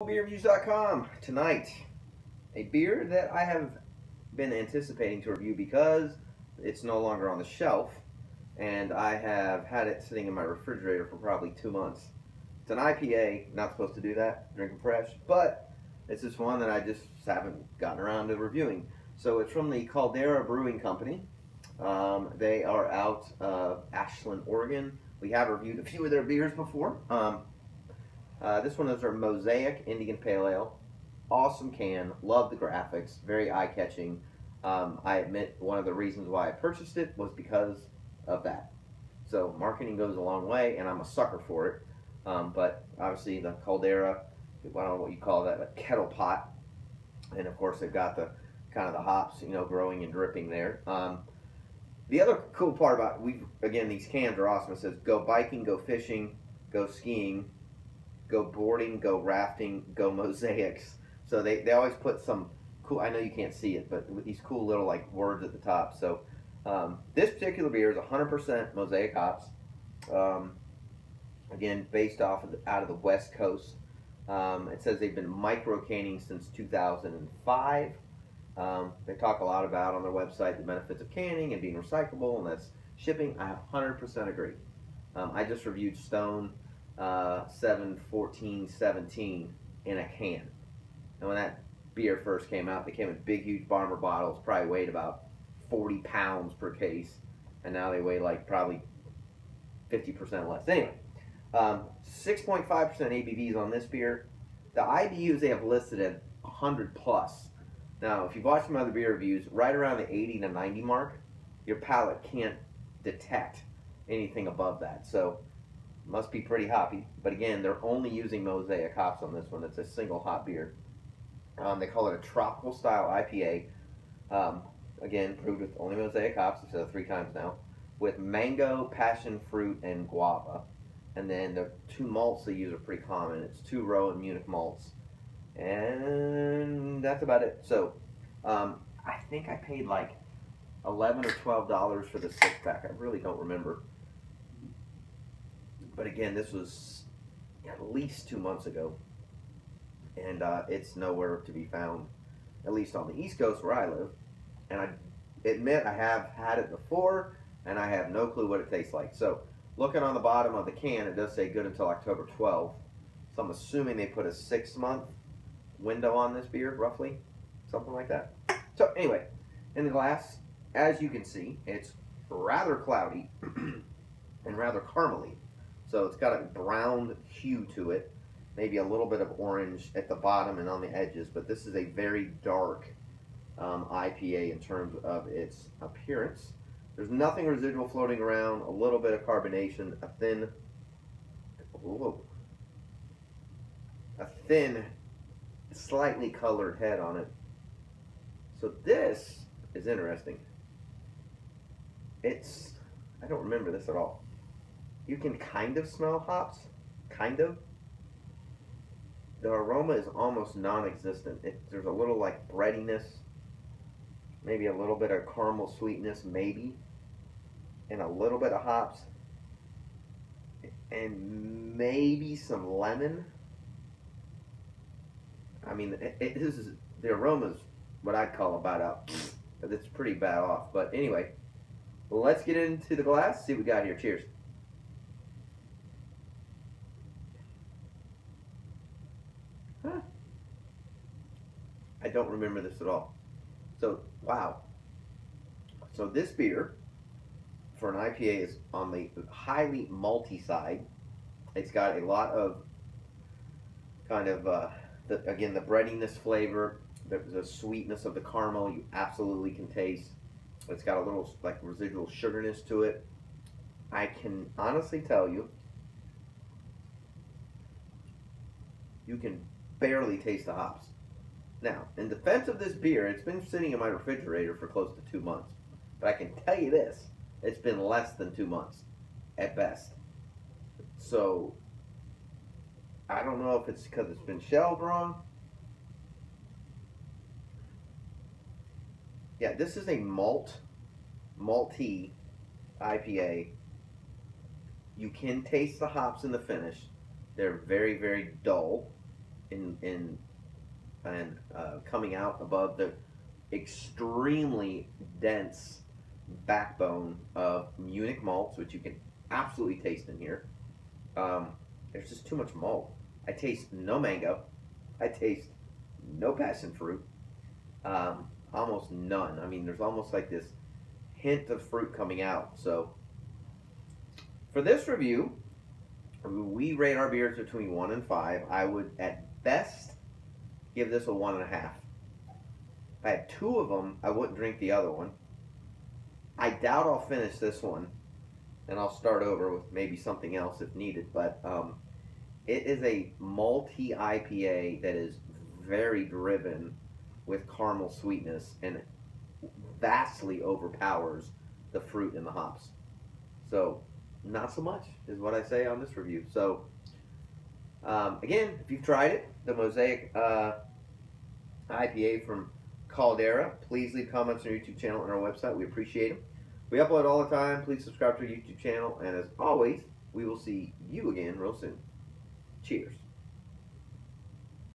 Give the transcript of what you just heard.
Beerreviews.com. Tonight, a beer that I have been anticipating to review because it's no longer on the shelf and I have had it sitting in my refrigerator for probably 2 months. It's an IPA, not supposed to do that, drink them fresh, but it's just one that I just haven't gotten around to reviewing. So it's from the Caldera Brewing Company. They are out of Ashland, Oregon. We have reviewed a few of their beers before. This one is our Mosaic Indian Pale Ale. Awesome can. Love the graphics. Very eye-catching. I admit one of the reasons why I purchased it was because of that. So marketing goes a long way, and I'm a sucker for it. But obviously the Caldera, I don't know what you call that, a kettle pot. And of course they've got the kind of the hops, growing and dripping there. The other cool part about again, these cans are awesome. It says go biking, go fishing, go skiing, go boarding, go rafting, go mosaics. So they always put some cool, I know you can't see it, but with these cool little like words at the top. So this particular beer is 100% mosaic hops. Again, based off of out of the West Coast. It says they've been micro canning since 2005. They talk a lot about on their website the benefits of canning and being recyclable, and that's shipping. I 100% agree. I just reviewed Stone 7-14-17 in a can. And when that beer first came out, they came in big, huge bomber bottles, probably weighed about 40 pounds per case, and now they weigh like probably 50% less. Anyway, 6.5% ABVs on this beer. The IBUs they have listed at 100 plus. Now, if you've watched some other beer reviews, right around the 80 to 90 mark, your palate can't detect anything above that. So must be pretty hoppy, but again, they're only using mosaic hops on this one. It's a single hop beer. They call it a tropical style IPA. Again, brewed with only mosaic hops. I've said it 3 times now, with mango, passion fruit, and guava. And then the 2 malts they use are pretty common. It's 2 row and Munich malts, and that's about it. So I think I paid like $11 or $12 for the 6-pack. I really don't remember. But again, this was at least 2 months ago, and it's nowhere to be found, at least on the East Coast where I live. And I admit I have had it before, and I have no clue what it tastes like. So looking on the bottom of the can, it does say good until October 12th. So I'm assuming they put a 6-month window on this beer, roughly, something like that. So anyway, in the glass, as you can see, it's rather cloudy and rather caramely. So it's got a brown hue to it, maybe a little bit of orange at the bottom and on the edges, but this is a very dark IPA in terms of its appearance. There's nothing residual floating around, a little bit of carbonation, a thin, slightly colored head on it. So this is interesting. I don't remember this at all. You can kind of smell hops, kind of. The aroma is almost non-existent. There's a little like breadiness, maybe a little bit of caramel sweetness, maybe, and a little bit of hops, and maybe some lemon. I mean, the aroma's what I'd call about out. It's pretty bad off. But anyway, let's get into the glass, see what we got here. Cheers. I don't remember this at all. So, wow. So this beer, for an IPA, is on the highly malty side. It's got a lot of kind of, again, the breadiness flavor, the sweetness of the caramel you absolutely can taste. It's got a little like residual sugarness to it. I can honestly tell you, you can barely taste the hops. Now, in defense of this beer, it's been sitting in my refrigerator for close to 2 months. But I can tell you this, it's been less than 2 months, at best. So, I don't know if it's because it's been shelved wrong. Yeah, this is a malty IPA. You can taste the hops in the finish. They're very, very dull. in and coming out above the extremely dense backbone of Munich malts, which you can absolutely taste in here. There's just too much malt. I taste no mango. I taste no passion fruit. Almost none. I mean, there's almost like this hint of fruit coming out. So, for this review, we rate our beers between 1 and 5. I would, at best, give this a 1.5. If I had 2 of them, I wouldn't drink the other one. I doubt I'll finish this one, and I'll start over with maybe something else if needed. But it is a malty IPA that is very driven with caramel sweetness and vastly overpowers the fruit and the hops. So, not so much is what I say on this review. So, again, if you've tried it, the Mosaic IPA from Caldera, please leave comments on our YouTube channel and our website. We appreciate them. We upload all the time. Please subscribe to our YouTube channel. And as always, we will see you again real soon. Cheers.